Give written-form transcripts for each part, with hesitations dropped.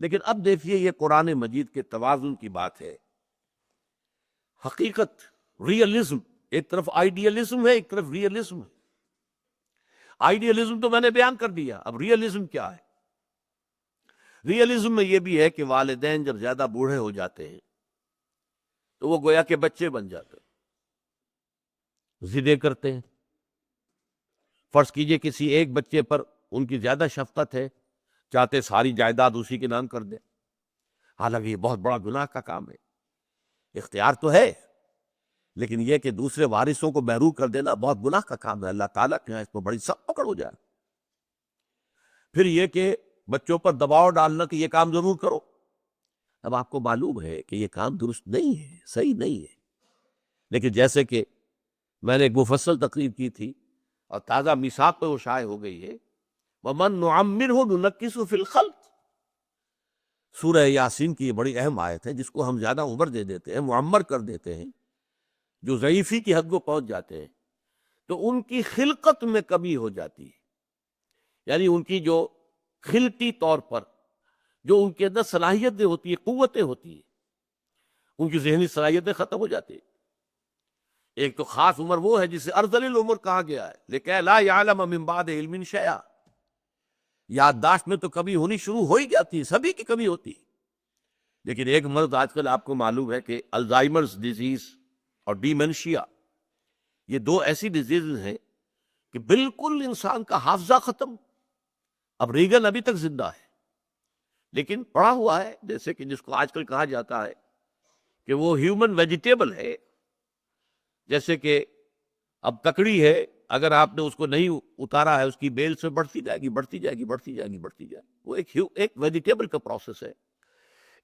لیکن اب دیکھیے یہ قرآن مجید کے توازن کی بات ہے. حقیقت، ریئلزم، ایک طرف آئیڈیلزم ہے، ایک طرف ریئلزم ہے. آئیڈیلزم تو میں نے بیان کر دیا، اب ریئلزم کیا ہے؟ ریئلزم میں یہ بھی ہے کہ والدین جب زیادہ بوڑھے ہو جاتے ہیں تو وہ گویا کہ بچے بن جاتے ہیں، ضدیں کرتے ہیں. فرض کیجئے کسی ایک بچے پر ان کی زیادہ شفقت ہے، چاہتے ساری جائیداد اسی کے نام کر دیں، حالانکہ یہ بہت بڑا گناہ کا کام ہے. اختیار تو ہے لیکن یہ کہ دوسرے وارثوں کو محروم کر دینا بہت گناہ کا کام ہے. اللہ تعالیٰ کے یہاں اس کو بڑی سخت پکڑ ہو جائے. پھر یہ کہ بچوں پر دباؤ ڈالنا کہ یہ کام ضرور کرو. اب آپ کو معلوم ہے کہ یہ کام درست نہیں ہے، صحیح نہیں ہے. لیکن جیسے کہ میں نے ایک مفصل تقریر کی تھی اور تازہ میثاق پہ وہ شائع ہو گئی ہے، وَمَن نُعَمِّرْهُ نُنَكِّسُهُ فِي الْخَلْقِ. سورہ یاسین کی یہ بڑی اہم آیت ہے جس کو ہم زیادہ عمر دے دیتے ہیں، معمر کر دیتے ہیں. جو ضعیفی کی حد کو پہنچ جاتے ہیں تو ان کی خلقت میں کمی ہو جاتی ہے، یعنی ان کی جو خلقی طور پر جو ان کے اندر صلاحیتیں ہوتی ہیں، قوتیں ہوتی ہیں، ان کی ذہنی صلاحیتیں ختم ہو جاتی ہیں. ایک تو خاص عمر وہ ہے جسے ارذل العمر کہا گیا ہے، لکہ لا یعلم من بعد علم شیئا. یادداشت میں تو کمی ہونی شروع ہو ہی جاتی ہے، سبھی کی کمی ہوتی ہے. لیکن ایک مرض آج کل آپ کو معلوم ہے کہ الزائمرز ڈیزیز اور ڈیمنشیا، یہ دو ایسی ڈیزیز ہیں کہ بالکل انسان کا حافظہ ختم. اب ریگن ابھی تک زندہ ہے لیکن پڑا ہوا ہے، جیسے کہ جس کو آج کل کہا جاتا ہے کہ وہ ہیومن ویجیٹیبل ہے. جیسے کہ اب ککڑی ہے، اگر آپ نے اس کو نہیں اتارا ہے، اس کی بیل سے بڑھتی جائے گی، بڑھتی جائے گی، بڑھتی جائے گی، بڑھتی جائے گی. وہ ایک ویجیٹیبل کا پروسیس ہے.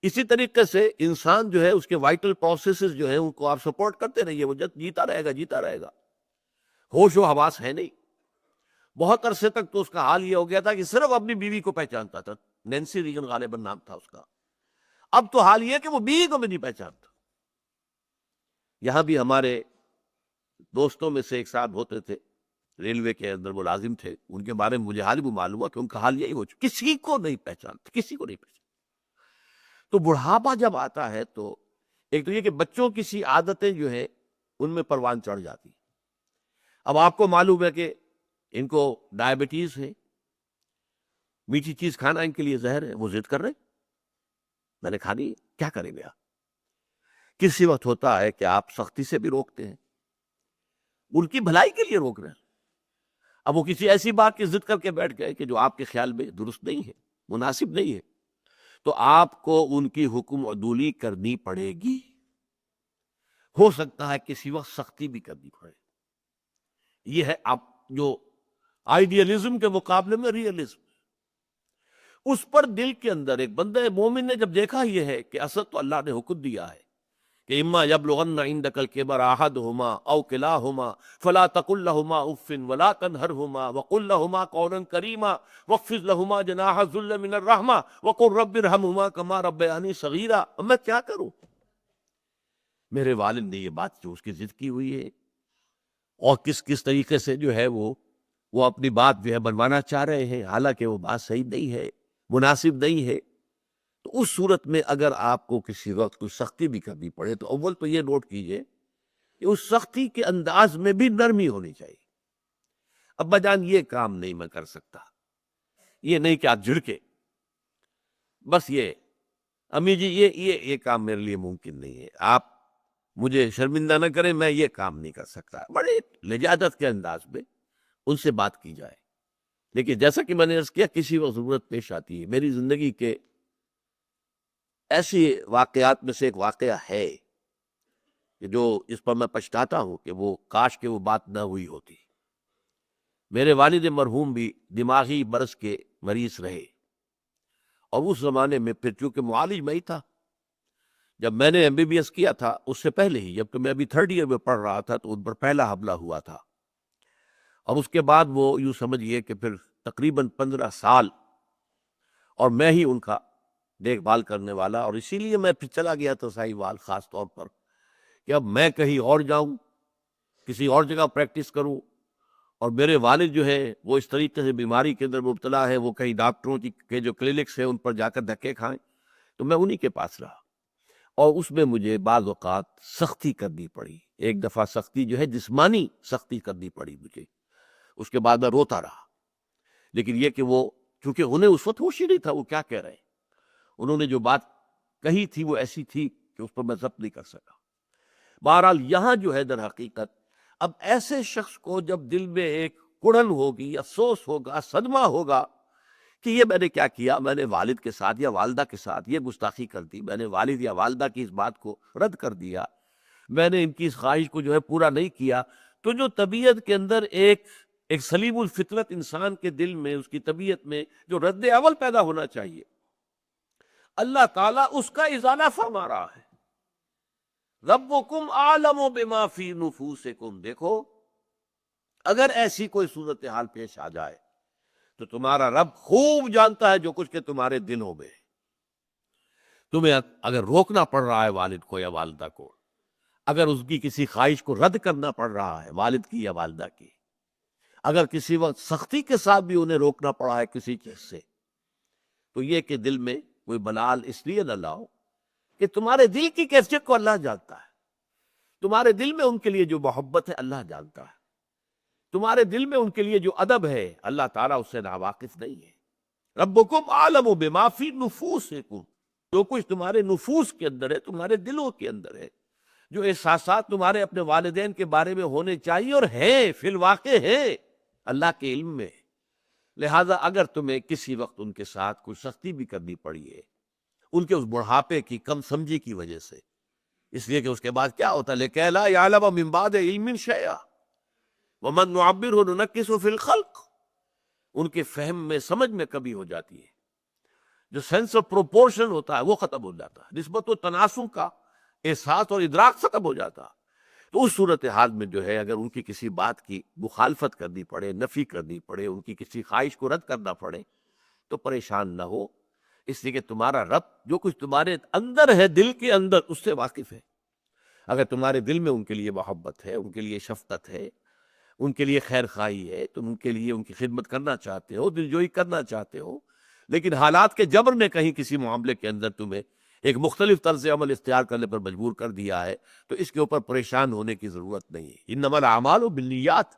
اسی طریقے سے انسان جو ہے اس کے وائٹل پروسیسز جو ہیں ان کو آپ سپورٹ کرتے رہیے، وہ جیتا رہے گا، جیتا رہے گا. ہوش و حواس ہے نہیں. بہت عرصے تک تو اس کا حال یہ ہو گیا تھا کہ صرف اپنی بیوی کو پہچانتا تھا. نینسی ریگن غالباً نام تھا اس کا. اب تو حال یہ ہے کہ وہ بیوی کو بھی نہیں پہچانتا. یہاں بھی ہمارے دوستوں میں سے ایک صاحب ہوتے تھے، ریلوے کے اندر ملازم تھے، ان کے بارے میں مجھے حال بھی معلوم ہوا کہ ان کا حال یہی ہو چکا، کسی کو نہیں پہچانتے، کسی کو نہیں پہچانتے. تو بڑھاپا جب آتا ہے تو ایک تو یہ کہ بچوں کی سی عادتیں جو ہیں ان میں پروان چڑھ جاتی. اب آپ کو معلوم ہے کہ ان کو ڈائبٹیز ہے، میٹھی چیز کھانا ان کے لیے زہر ہے، وہ ضد کر رہے میں نے کھانی ہے، کیا کریں گے آپ؟ کسی وقت ہوتا ہے کہ آپ سختی سے بھی روکتے ہیں، ان کی بھلائی کے لیے روک رہے ہیں. اب وہ کسی ایسی بات کی ضد کر کے بیٹھ گئے کہ جو آپ کے خیال میں درست نہیں ہے، مناسب نہیں ہے، تو آپ کو ان کی حکم عدولی کرنی پڑے گی. ہو سکتا ہے کسی وقت سختی بھی کرنی پڑے. یہ ہے آپ جو آئیڈیلزم کے مقابلے میں ریئلزم. اس پر دل کے اندر ایک بندہ مومن نے جب دیکھا یہ ہے کہ اصل تو اللہ نے حکم دیا ہے کہ اما یبلغن عندک الکبر احدہما او کلاہما فلا تقل لہما اف ولا تنہرہما وقل لہما قولا کریما واخفض لہما جناح الذل من الرحمہ وقل رب ارحمہما کما ربیانی صغیرا. میں کیا کروں؟ میرے والد نے یہ بات جو اس کی ضد کی ہوئی ہے اور کس طریقے سے جو ہے وہ اپنی بات جو ہے بنوانا چاہ رہے ہیں، حالانکہ وہ بات صحیح نہیں ہے، مناسب نہیں ہے. تو اس صورت میں اگر آپ کو کسی وقت کوئی سختی بھی کرنی پڑے تو اول تو یہ نوٹ کیجئے کہ اس سختی کے انداز میں بھی نرمی ہونی چاہیے. ابا جان یہ کام نہیں میں کر سکتا، یہ نہیں کہ آپ جھڑکے، بس یہ امی جی یہ کام میرے لیے ممکن نہیں ہے، آپ مجھے شرمندہ نہ کریں، میں یہ کام نہیں کر سکتا. بڑے لجاجت کے انداز میں ان سے بات کی جائے. لیکن جیسا کہ میں نے عرض کیا، کسی وقت ضرورت پیش آتی ہے. میری زندگی کے ایسی واقعات میں سے ایک واقعہ ہے کہ جو اس پر میں پچھتاتا ہوں کہ وہ کاش کہ وہ بات نہ ہوئی ہوتی. میرے والد مرحوم بھی دماغی مرض کے مریض رہے اور اس زمانے میں پھر چونکہ معالج میں ہی تھا. جب میں نے MBBS کیا تھا اس سے پہلے ہی، جب کہ میں ابھی 3rd ایئر میں پڑھ رہا تھا، تو ان پر پہلا حملہ ہوا تھا. اور اس کے بعد وہ یوں سمجھئے کہ پھر تقریباً 15 سال اور میں ہی ان کا دیکھ بھال کرنے والا. اور اسی لیے میں پھر چلا گیا تھا ساہیوال، خاص طور پر کہ اب میں کہیں اور جاؤں، کسی اور جگہ پریکٹس کروں، اور میرے والد جو ہے وہ اس طریقے سے بیماری کے اندر مبتلا ہے، وہ کئی ڈاکٹروں کے جو کلینکس ہیں ان پر جا کر دھکے کھائیں، تو میں انہی کے پاس رہا، اور اس میں مجھے بعض اوقات سختی کرنی پڑی، ایک دفعہ سختی جو ہے جسمانی سختی کرنی پڑی مجھے، اس کے بعد میں روتا رہا، لیکن یہ کہ وہ چونکہ انہیں اس وقت ہوش ہی نہیں تھا وہ کیا کہہ رہے ہیں، انہوں نے جو بات کہی تھی وہ ایسی تھی کہ اس پر میں ضبط نہیں کر سکا۔ بہرحال یہاں جو ہے در حقیقت اب ایسے شخص کو جب دل میں ایک کڑن ہوگی، افسوس ہوگا، صدمہ ہوگا کہ یہ میں نے کیا کیا، میں نے والد کے ساتھ یا والدہ کے ساتھ یہ گستاخی کر دی، میں نے والد یا والدہ کی اس بات کو رد کر دیا، میں نے ان کی اس خواہش کو جو ہے پورا نہیں کیا، تو جو طبیعت کے اندر ایک سلیم الفطرت انسان کے دل میں، اس کی طبیعت میں جو رد عمل پیدا ہونا چاہیے، اللہ تعالیٰ اس کا ازالہ فرما رہا ہے۔ ربکم اعلم بما فی نفوسکم، دیکھو اگر ایسی کوئی صورتحال پیش آ جائے تو تمہارا رب خوب جانتا ہے جو کچھ کہ تمہارے دلوں میں ہے۔ تمہیں اگر روکنا پڑ رہا ہے والد کو یا والدہ کو، اگر اس کی کسی خواہش کو رد کرنا پڑ رہا ہے والد کی یا والدہ کی، اگر کسی وقت سختی کے ساتھ بھی انہیں روکنا پڑا ہے کسی چیز سے، تو یہ کہ دل میں کوئی ملال اس لیے نہ لاؤ کہ تمہارے دل کی کیفیت کو اللہ جانتا ہے، تمہارے دل میں ان کے لیے جو محبت ہے اللہ جانتا ہے، تمہارے دل میں ان کے لیے جو ادب ہے اللہ تعالیٰ اس سے ناواقف نہیں ہے۔ ربکم اعلم بما فی نفوسکم، جو کچھ تمہارے نفوس کے اندر ہے، تمہارے دلوں کے اندر ہے، جو احساسات تمہارے اپنے والدین کے بارے میں ہونے چاہیے اور ہیں، فی الواقع ہیں، اللہ کے علم میں۔ لہٰذا اگر تمہیں کسی وقت ان کے ساتھ کوئی سختی بھی کرنی پڑی ہے، ان کے اس بڑھاپے کی کم سمجھی کی وجہ سے، اس لیے کہ اس کے بعد کیا ہوتا ہے، لِكَيْ لَا يَعْلَمَ مِن بَعْدِ عِلْمٍ شَيْئًا وَمَن نُعَمِّرْهُ نُنَكِّسُهُ فِي الْخَلْقِ، ان کے فہم میں، سمجھ میں کمی ہو جاتی ہے، جو سینس آف پروپورشن ہوتا ہے وہ ختم ہو جاتا ہے، نسبت و تناسب کا احساس اور ادراک ختم ہو جاتا ہے۔ تو اس صورتحال میں جو ہے اگر ان کی کسی بات کی مخالفت کرنی پڑے، نفی کرنی پڑے، ان کی کسی خواہش کو رد کرنا پڑے، تو پریشان نہ ہو، اس لیے کہ تمہارا رب جو کچھ تمہارے اندر ہے، دل کے اندر، اس سے واقف ہے۔ اگر تمہارے دل میں ان کے لیے محبت ہے، ان کے لیے شفقت ہے، ان کے لیے خیر خواہی ہے، تم ان کے لیے ان کی خدمت کرنا چاہتے ہو، دلجوئی کرنا چاہتے ہو، لیکن حالات کے جبر نے کہیں کسی معاملے کے اندر تمہیں ایک مختلف طرز عمل اختیار کرنے پر مجبور کر دیا ہے، تو اس کے اوپر پریشان ہونے کی ضرورت نہیں ہے۔ انما الاعمال بالنیات،